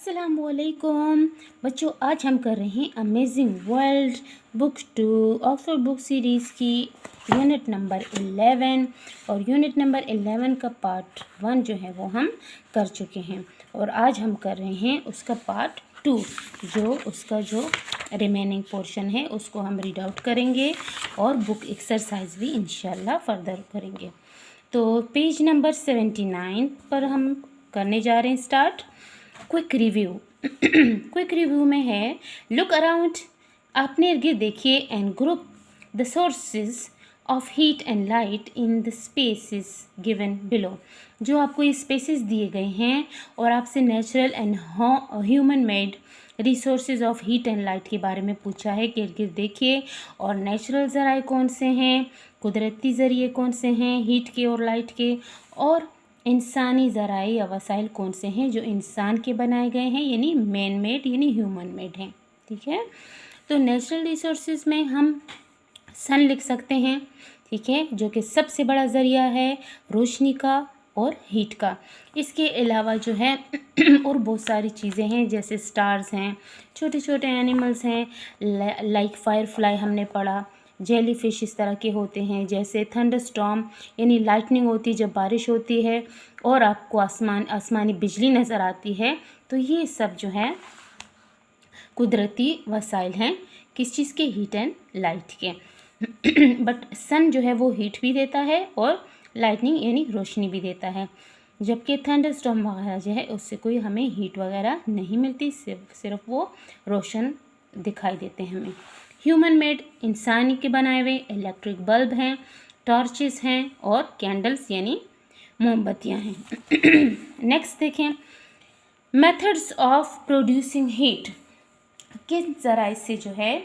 अस्सलामुअलैकुम बच्चों, आज हम कर रहे हैं amazing world book 2 Oxford book series की यूनिट नंबर 11। और यूनिट नंबर 11 का पार्ट 1 जो है वो हम कर चुके हैं और आज हम कर रहे हैं उसका पार्ट 2, जो रिमेनिंग पोर्शन है उसको हम रीड आउट करेंगे और बुक एक्सरसाइज भी इंशाल्लाह फर्दर करेंगे। तो पेज नंबर 79 पर हम करने जा रहे हैं start. Quick review quick review में है लुक अराउंड, अपने इर्द गिर्द देखिए, and group the sources of heat and light in the spaces given below. जो आपको ये स्पेसेस दिए गए हैं और आपसे natural and human made resources of heat and light के बारे में पूछा है कि इर्द गिर्द देखिए और नेचुरल ज़राए कौन से हैं, कुदरती ज़रिए कौन से हैं हीट के और लाइट के, और इंसानी ज़राए या वसाइल कौन से हैं जो इंसान के बनाए गए हैं, यानी मैन मेड यानी ह्यूमन मेड हैं। ठीक है, तो नेचुरल रिसोर्सेज में हम सन लिख सकते हैं, ठीक है, जो कि सबसे बड़ा ज़रिया है रोशनी का और हीट का। इसके अलावा जो है और बहुत सारी चीज़ें हैं, जैसे स्टार्स हैं, छोटे छोटे एनिमल्स हैं, लाइक फायरफ्लाई हमने पढ़ा, जेली फिश इस तरह के होते हैं, जैसे थंडर स्टॉर्म यानी लाइटनिंग होती है जब बारिश होती है और आपको आसमानी बिजली नज़र आती है। तो ये सब जो है कुदरती वसाइल हैं, किस चीज़ के, हीट एंड लाइट के। बट सन जो है वो हीट भी देता है और लाइटनिंग यानी रोशनी भी देता है, जबकि थंडर स्टॉर्म वगैरह जो है उससे कोई हमें हीट वगैरह नहीं मिलती, सिर्फ वो रोशन दिखाई देते हैं हमें। ह्यूमन मेड इंसानी के बनाए हुए इलेक्ट्रिक बल्ब हैं, टॉर्चेस हैं और कैंडल्स यानी मोमबत्तियां हैं। नेक्स्ट देखें, मेथड्स ऑफ प्रोड्यूसिंग हीट, किस ज़राए से जो है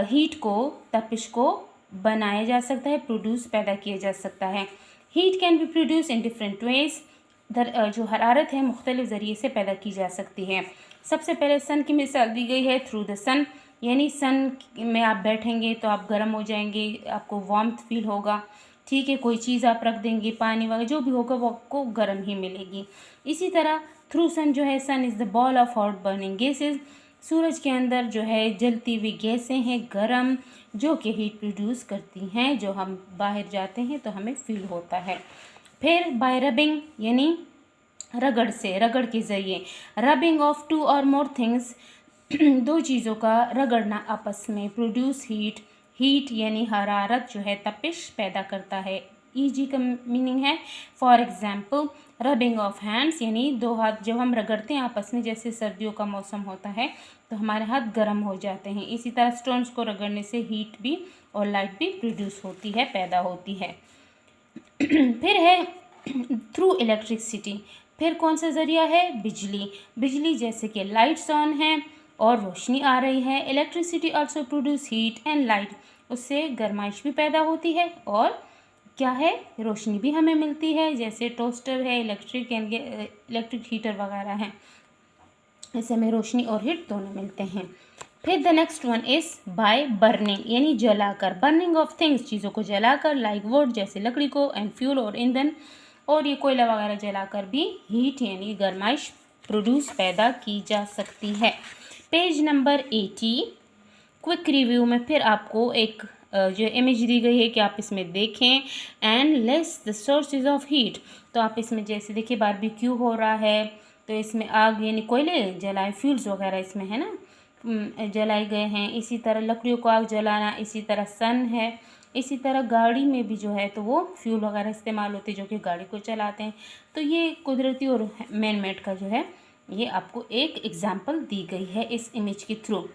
हीट को, तपिश को बनाया जा सकता है, प्रोड्यूस पैदा किया जा सकता है। Heat can be produce in different ways, जो हरारत है मुख्तलिफ ज़रिए से पैदा की जा सकती है। सबसे पहले सन की मिसाल दी गई है थ्रू द सन, यानी सन में आप बैठेंगे तो आप गर्म हो जाएंगे, आपको वार्मथ फील होगा। ठीक है, कोई चीज़ आप रख देंगे, पानी वगैरह जो भी होगा वो आपको गर्म ही मिलेगी। इसी तरह थ्रू सन जो है, sun is the ball of hot burning gases, सूरज के अंदर जो है जलती हुई गैसें हैं गरम, जो कि हीट प्रोड्यूस करती हैं, जो हम बाहर जाते हैं तो हमें फील होता है। फिर बाय रबिंग यानी रगड़ से, रगड़ के ज़रिए, रबिंग ऑफ टू और मोर थिंग्स, दो चीज़ों का रगड़ना आपस में, प्रोड्यूस हीट, हीट यानी हरारत जो है तपिश पैदा करता है। ईजी का मीनिंग है for example rubbing of hands, यानी दो हाथ जब हम रगड़ते हैं आपस में, जैसे सर्दियों का मौसम होता है तो हमारे हाथ गर्म हो जाते हैं। इसी तरह स्टोन्स को रगड़ने से हीट भी और लाइट भी प्रोड्यूस होती है, पैदा होती है। फिर है थ्रू इलेक्ट्रिसिटी, फिर कौन सा ज़रिया है, बिजली। बिजली जैसे कि लाइट्स ऑन हैं और रोशनी आ रही है। Electricity also produce heat and light, उससे गर्माइश भी पैदा होती है और क्या है, रोशनी भी हमें मिलती है, जैसे टोस्टर है, इलेक्ट्रिक हीटर वगैरह हैं, इससे हमें रोशनी और हीट दोनों मिलते हैं। फिर the next one is by burning यानी जलाकर, बर्निंग ऑफ थिंग्स, चीज़ों को जलाकर, लाइक वुड जैसे लकड़ी को, एंड फ्यूल और ईंधन, और ये कोयला वगैरह जलाकर भी हीट यानी गर्माइश प्रोड्यूस पैदा की जा सकती है। पेज नंबर 80 क्विक रिव्यू में फिर आपको एक जो इमेज दी गई है कि आप इसमें देखें, and less the sources of heat, तो आप इसमें जैसे देखिए बारबेक्यू हो रहा है तो इसमें आग यानी कोयले जलाए, फ्यूल्स वगैरह इसमें है ना जलाए गए हैं। इसी तरह लकड़ियों को आग जलाना, इसी तरह सन है, इसी तरह गाड़ी में भी जो है तो वो फ्यूल वगैरह इस्तेमाल होते हैं जो कि गाड़ी को चलाते हैं। तो ये कुदरती और मैन मेड का जो है ये आपको एक एग्जाम्पल दी गई है इस इमेज के थ्रू।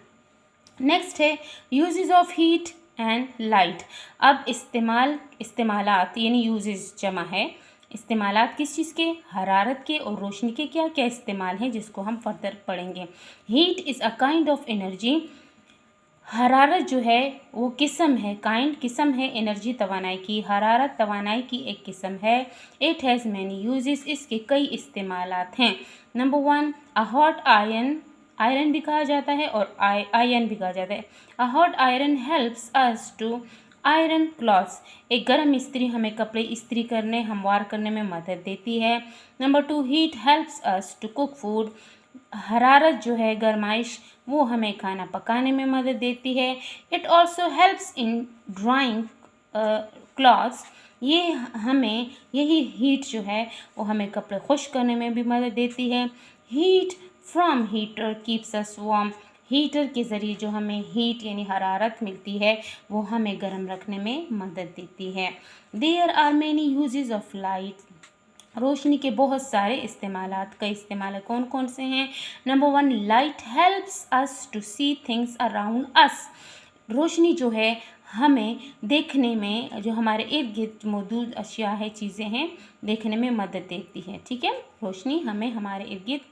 नेक्स्ट है uses of heat and light. अब इस्तेमालात यानी यूजेस जमा है, इस्तेमालात किस चीज़ के, हरारत के और रोशनी के क्या क्या इस्तेमाल हैं जिसको हम फर्दर पढ़ेंगे। Heat is a kind of energy, हरारत जो है वो किस्म है, काइंड किस्म है एनर्जी तवानाई की, हरारत तवानाई की एक किस्म है। इट हैज़ मैनी यूजेस, इसके कई इस्तेमालात हैं। नंबर 1 अ हॉट आयरन, आयरन भी कहा जाता है और आयरन भी कहा जाता है। A hot iron helps us to iron clothes, एक गर्म इस्त्री हमें कपड़े इस्त्री करने, हमवार करने में मदद देती है। Number 2 heat helps us to cook food, हरारत जो है, गर्माइश, वो हमें खाना पकाने में मदद देती है। It also helps in drawing clothes, ये हमें, यही हीट जो है वो हमें कपड़े खुश्क करने में भी मदद देती है। Heat from heater keeps us warm, heater के ज़रिए जो हमें हीट यानी हरारत मिलती है वो हमें गर्म रखने में मदद देती है। There are many uses of light, रोशनी के बहुत सारे इस्तेमालात, कई इस्तेमाल कौन कौन से हैं। Number 1, light helps us to see things around us, रोशनी जो है हमें देखने में, जो हमारे इर्द गिर्द मौजूद अशिया है, चीज़ें हैं, देखने में मदद देती है। ठीक है, रोशनी हमें हमारे इर्द गिर्द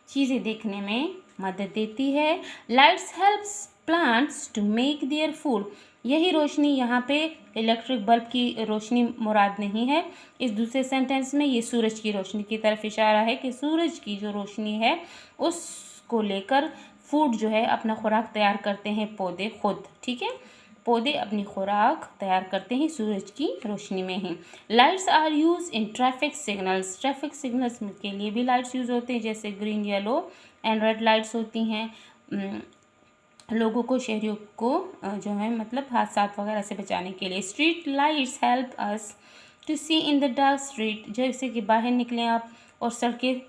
चीज़ें देखने में मदद देती है। Lights helps plants to make their food, यही रोशनी, यहाँ पे इलेक्ट्रिक बल्ब की रोशनी मुराद नहीं है, इस दूसरे सेंटेंस में ये सूरज की रोशनी की तरफ इशारा है कि सूरज की जो रोशनी है उसको लेकर फूड जो है, अपना खुराक तैयार करते हैं पौधे खुद। ठीक है, पौधे अपनी खुराक तैयार करते हैं सूरज की रोशनी में ही। Lights are use in traffic signals, traffic signals के लिए भी लाइट्स यूज़ होते हैं, जैसे green, yellow and red lights होती हैं, लोगों को, शहरियों को जो है मतलब हादसात वगैरह से बचाने के लिए। Street lights help us to see in the dark street, जैसे कि बाहर निकलें आप और सड़कें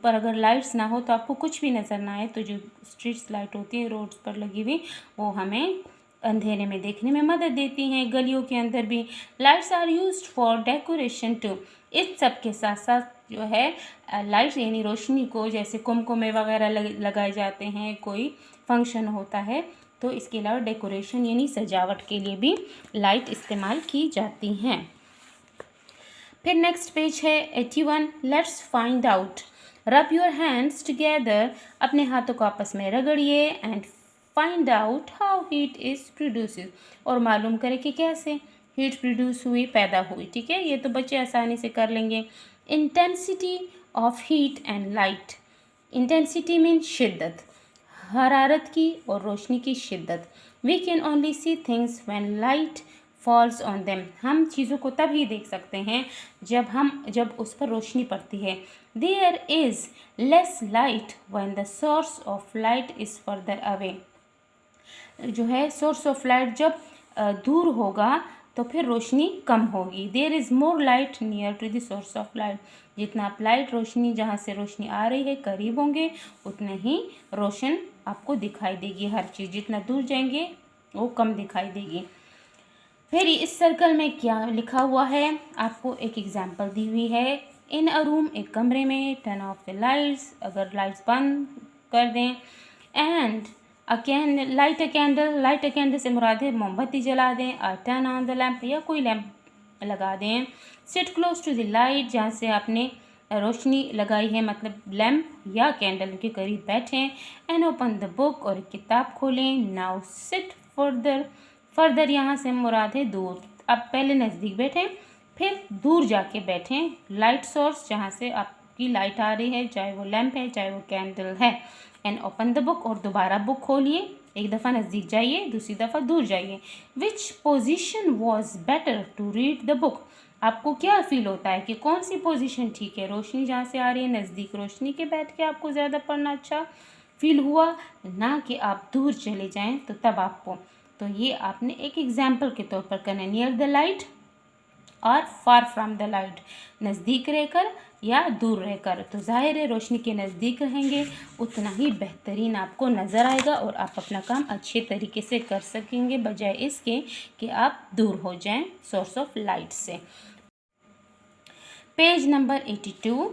पर अगर लाइट्स ना हो तो आपको कुछ भी नज़र ना आए, तो जो स्ट्रीट्स लाइट होती है रोड्स पर लगी हुई, वो हमें अंधेरे में देखने में मदद देती हैं। गलियों के अंदर भी lights are used for decoration too, इस सब के साथ साथ जो है लाइट्स यानी रोशनी को, जैसे कुमकुमे वगैरह लगाए जाते हैं, कोई फंक्शन होता है तो इसके अलावा डेकोरेशन यानी सजावट के लिए भी लाइट इस्तेमाल की जाती हैं। फिर नेक्स्ट पेज है 81, let's find out, rub your hands together, अपने हाथों को आपस में रगड़िए, and find out how heat is produces, और मालूम करें कि कैसे हीट प्रोड्यूस हुई, पैदा हुई। ठीक है, ये तो बच्चे आसानी से कर लेंगे। Intensity of heat and light, intensity mean शिद्दत, हरारत की और रोशनी की शिद्दत। We can only see things when light falls on them, हम चीज़ों को तब ही देख सकते हैं जब उस पर रोशनी पड़ती है। There is less light when the source of light is further away, जो है सोर्स ऑफ लाइट जब दूर होगा तो फिर रोशनी कम होगी। There is more light near to the source of light, जितना आप लाइट रोशनी, जहाँ से रोशनी आ रही है, करीब होंगे उतने ही रोशन आपको दिखाई देगी हर चीज़, जितना दूर जाएंगे वो कम दिखाई देगी। फिर इस सर्कल में क्या लिखा हुआ है, आपको एक एग्जाम्पल दी हुई है। इन अ रूम, एक कमरे में, टर्न ऑफ द लाइट्स, अगर लाइट्स बंद कर दें, and light a candle, light a candle से मुराद है मोमबत्ती जला दें, टर्न ऑन द लैम्प, या कोई लैम्प लगा दें। Sit close to the light, जहाँ से आपने रोशनी लगाई है, मतलब लैम्प या कैंडल के करीब बैठें। एंड ओपन द बुक, और एक किताब खोलें। नाउ सिट फर्दर, फर्दर यहाँ से मुराद है दूर, अब पहले नज़दीक बैठें फिर दूर जाके बैठें। लाइट सोर्स, जहाँ से आपकी लाइट आ रही है, चाहे वो लैम्प है चाहे वो कैंडल है। एंड ओपन द बुक, और दोबारा बुक खोलिए, एक दफ़ा नज़दीक जाइए, दूसरी दफ़ा दूर जाइए। Which position was better to read the book, आपको क्या फील होता है कि कौन सी पोजीशन ठीक है, रोशनी जहाँ से आ रही है नज़दीक रोशनी के बैठ के आपको ज़्यादा पढ़ना अच्छा फील हुआ, ना कि आप दूर चले जाएं तो तब आपको, तो ये आपने एक एग्जाम्पल के तौर पर करना है। नियर द लाइट और फार फ्रॉम द लाइट, नज़दीक रहकर या दूर रहकर, तो जाहिर है रोशनी के नज़दीक रहेंगे उतना ही बेहतरीन आपको नज़र आएगा और आप अपना काम अच्छे तरीके से कर सकेंगे, बजाय इसके कि आप दूर हो जाएं सोर्स ऑफ लाइट से। Page number 82,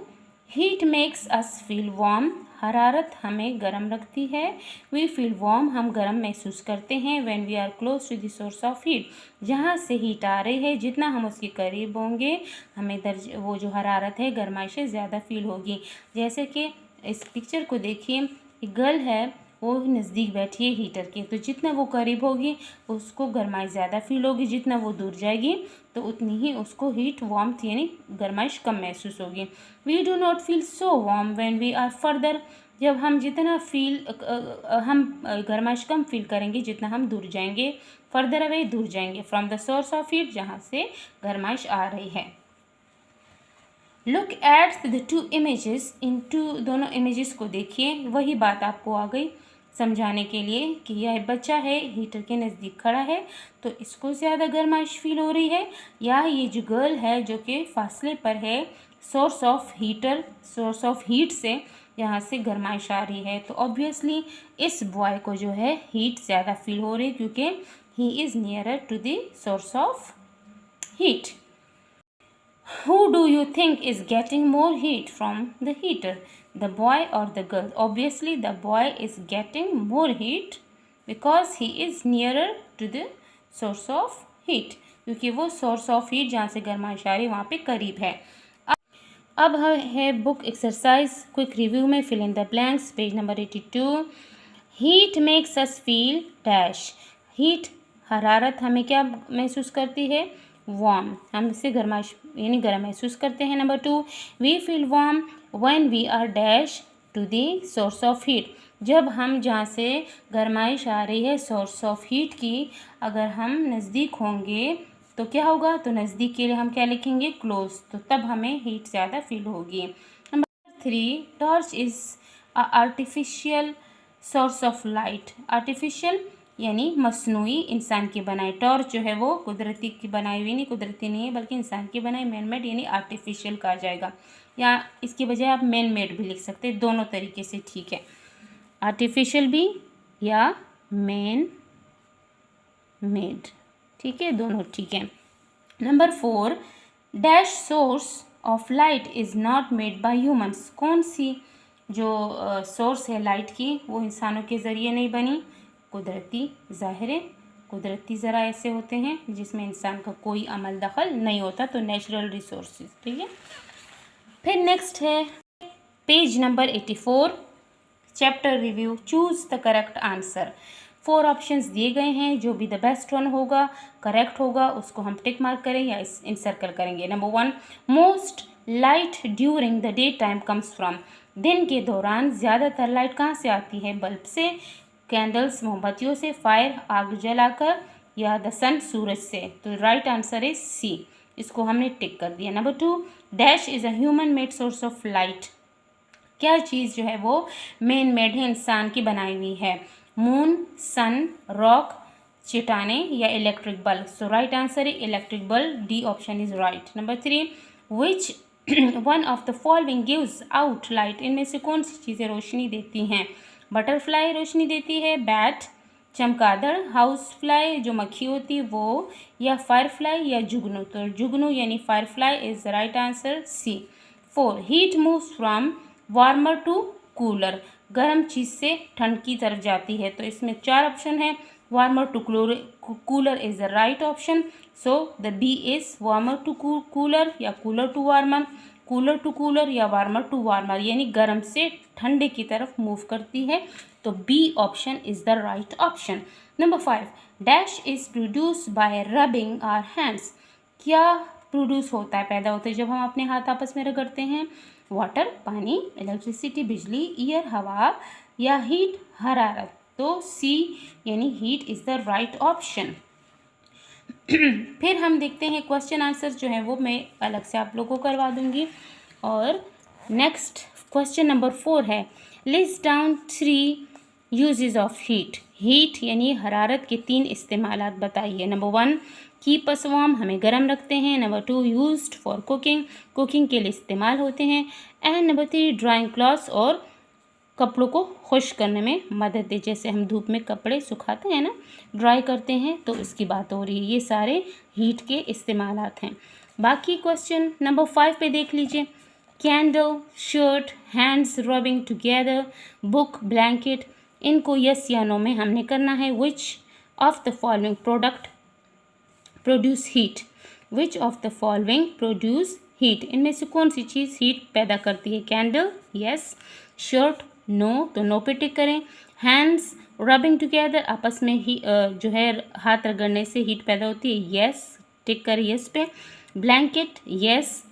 heat makes us feel warm, हरारत हमें गर्म रखती है। वी फील वार्म, हम गर्म महसूस करते हैं। When we are close to the source of heat, जहाँ से हीट आ रही है जितना हम उसके करीब होंगे हमें वो जो हरारत है गर्माइश ज़्यादा फील होगी। जैसे कि इस पिक्चर को देखिए, एक गर्ल है वो नज़दीक बैठी है हीटर के, तो जितना वो करीब होगी उसको गर्माइश ज़्यादा फील होगी, जितना वो दूर जाएगी तो उतनी ही उसको हीट वार्मथ यानी गर्माइश कम महसूस होगी। We do not feel so warm when we are further, जब हम जितना हम गर्माइश कम फील करेंगे जितना हम दूर जाएंगे, फर्दर अवे दूर जाएंगे, from the source of heat, जहाँ से गर्माइश आ रही है। Look at the two images, इन दोनों इमेजेस को देखिए। वही बात आपको आ गई समझाने के लिए कि यह बच्चा है हीटर के नज़दीक खड़ा है तो इसको ज़्यादा गर्माइश फील हो रही है, या ये जो गर्ल है जो कि फासले पर है सोर्स ऑफ हीट से, यहाँ से गर्माइश आ रही है। तो ऑब्वियसली इस बॉय को जो है हीट ज़्यादा फील हो रही है क्योंकि he is nearer to the source of heat. Who do you think is getting more heat from the heater, the boy or the girl? Obviously the boy is getting more heat because he is nearer to the source of heat, क्योंकि वो source of heat जहाँ से गर्माइश आ रही है वहाँ पे करीब है। अब है बुक एक्सरसाइज क्विक रिव्यू में fill in the blanks, page number 82। Heat makes us feel dash, heat हरारत हमें क्या महसूस करती है, वार्म, हम इससे गर्माइश यानी गर्म महसूस करते हैं। Number 2, we feel warm when we are dash to the source of heat, जब हम जहाँ से गर्माइश आ रही है सोर्स ऑफ हीट की अगर हम नज़दीक होंगे तो क्या होगा, तो नज़दीक के लिए हम क्या लिखेंगे, क्लोज, तो तब हमें हीट ज़्यादा फील होगी। Number 3, torch is a artificial source of light, artificial यानी मसनूई इंसान की बनाई, टॉर्च जो है वो कुदरती की बनाई हुई नहीं, कुदरती नहीं है बल्कि इंसान की बनाई, मैन मेड यानी आर्टिफिशियल कहा जाएगा, या इसकी बजाय आप मैन मेड भी लिख सकते हैं, दोनों तरीके से ठीक है, आर्टिफिशियल भी या मैन मेड, ठीक है, दोनों ठीक है। Number 4, dash source of light is not made by humans, कौन सी जो सोर्स है लाइट की वो इंसानों के ज़रिए नहीं बनी, कुदरती, ज़ाहिर है कुदरती ज़रा ऐसे होते हैं जिसमें इंसान का कोई अमल दखल नहीं होता, तो नेचुरल रिसोर्सेज, ठीक है। फिर नेक्स्ट है page number 84, chapter review, choose the correct answer. 4 options दिए गए हैं, जो भी द बेस्ट वन होगा करेक्ट होगा उसको हम टिक मार्क करें या इन सर्कल करेंगे। Number 1, most light during the day time comes from, दिन के दौरान ज़्यादातर लाइट कहाँ से आती है, बल्ब से, कैंडल्स मोमबत्तियों से, फायर आग जलाकर, या द सन सूरज से, तो राइट आंसर इज सी, इसको हमने टिक कर दिया। Number 2, dash is a human made source of light, क्या चीज़ जो है वो मैन मेड है, इंसान की बनाई हुई है, मून, सन, रॉक, चट्टाने या इलेक्ट्रिक बल्ब, सो राइट आंसर है electric bulb, D option is right. Number 3, which one of the following gives out light, इनमें से कौन सी चीज़ें रोशनी देती हैं, बटरफ्लाई रोशनी देती है, बैट, चमगादड़, हाउस फ्लाई जो मक्खी होती है वो, या फायरफ्लाई या जुगनू, तो जुगनू यानी firefly is the right answer, c. 4, heat moves from warmer to cooler, गर्म चीज़ से ठंड की तरफ जाती है, तो इसमें 4 ऑप्शन है, warmer to cooler is the right option, so the B is warmer to cooler या cooler to warmer, cooler to cooler या वार्मर टू वार्मर, यानी गर्म से ठंडे की तरफ मूव करती है, तो B option is the right option. Number 5, dash is produce by rubbing our hands, क्या प्रोड्यूस होता है, पैदा होता है जब हम अपने हाथ आपस में रगड़ते हैं, वाटर पानी, इलेक्ट्रिसिटी बिजली, ईयर हवा, या हीट हरारत, तो सी यानी heat is the right option. फिर हम देखते हैं क्वेश्चन आंसर जो है वो मैं अलग से आप लोगों को करवा दूंगी। और नेक्स्ट क्वेश्चन नंबर 4 है, list down 3 uses of heat, heat यानी हरारत के 3 इस्तेमालात बताइए। नंबर 1, कीप अस वार्म, हमें गर्म रखते हैं। Number 2, used for cooking, cooking के लिए इस्तेमाल होते हैं। एंड नंबर 3, ड्राइंग क्लॉथ्स, और कपड़ों को खुश्क करने में मदद दे, जैसे हम धूप में कपड़े सुखाते हैं ना, ड्राई करते हैं, तो इसकी बात हो रही है, ये सारे हीट के इस्तेमालात हैं। बाकी क्वेश्चन नंबर 5 पे देख लीजिए, candle, shirt, hands rubbing together, book, blanket, इनको यस या नो में हमने करना है। Which of the following product produce heat, which of the following produce heat, इनमें से कौन सी चीज़ हीट पैदा करती है, कैंडल यस, शर्ट नो, तो नो पे टिक करें। हैंड्स रबिंग टुगेदर, आपस में ही जो है हाथ रगड़ने से हीट पैदा होती है, यस टिक करें यस पे। Blanket yes,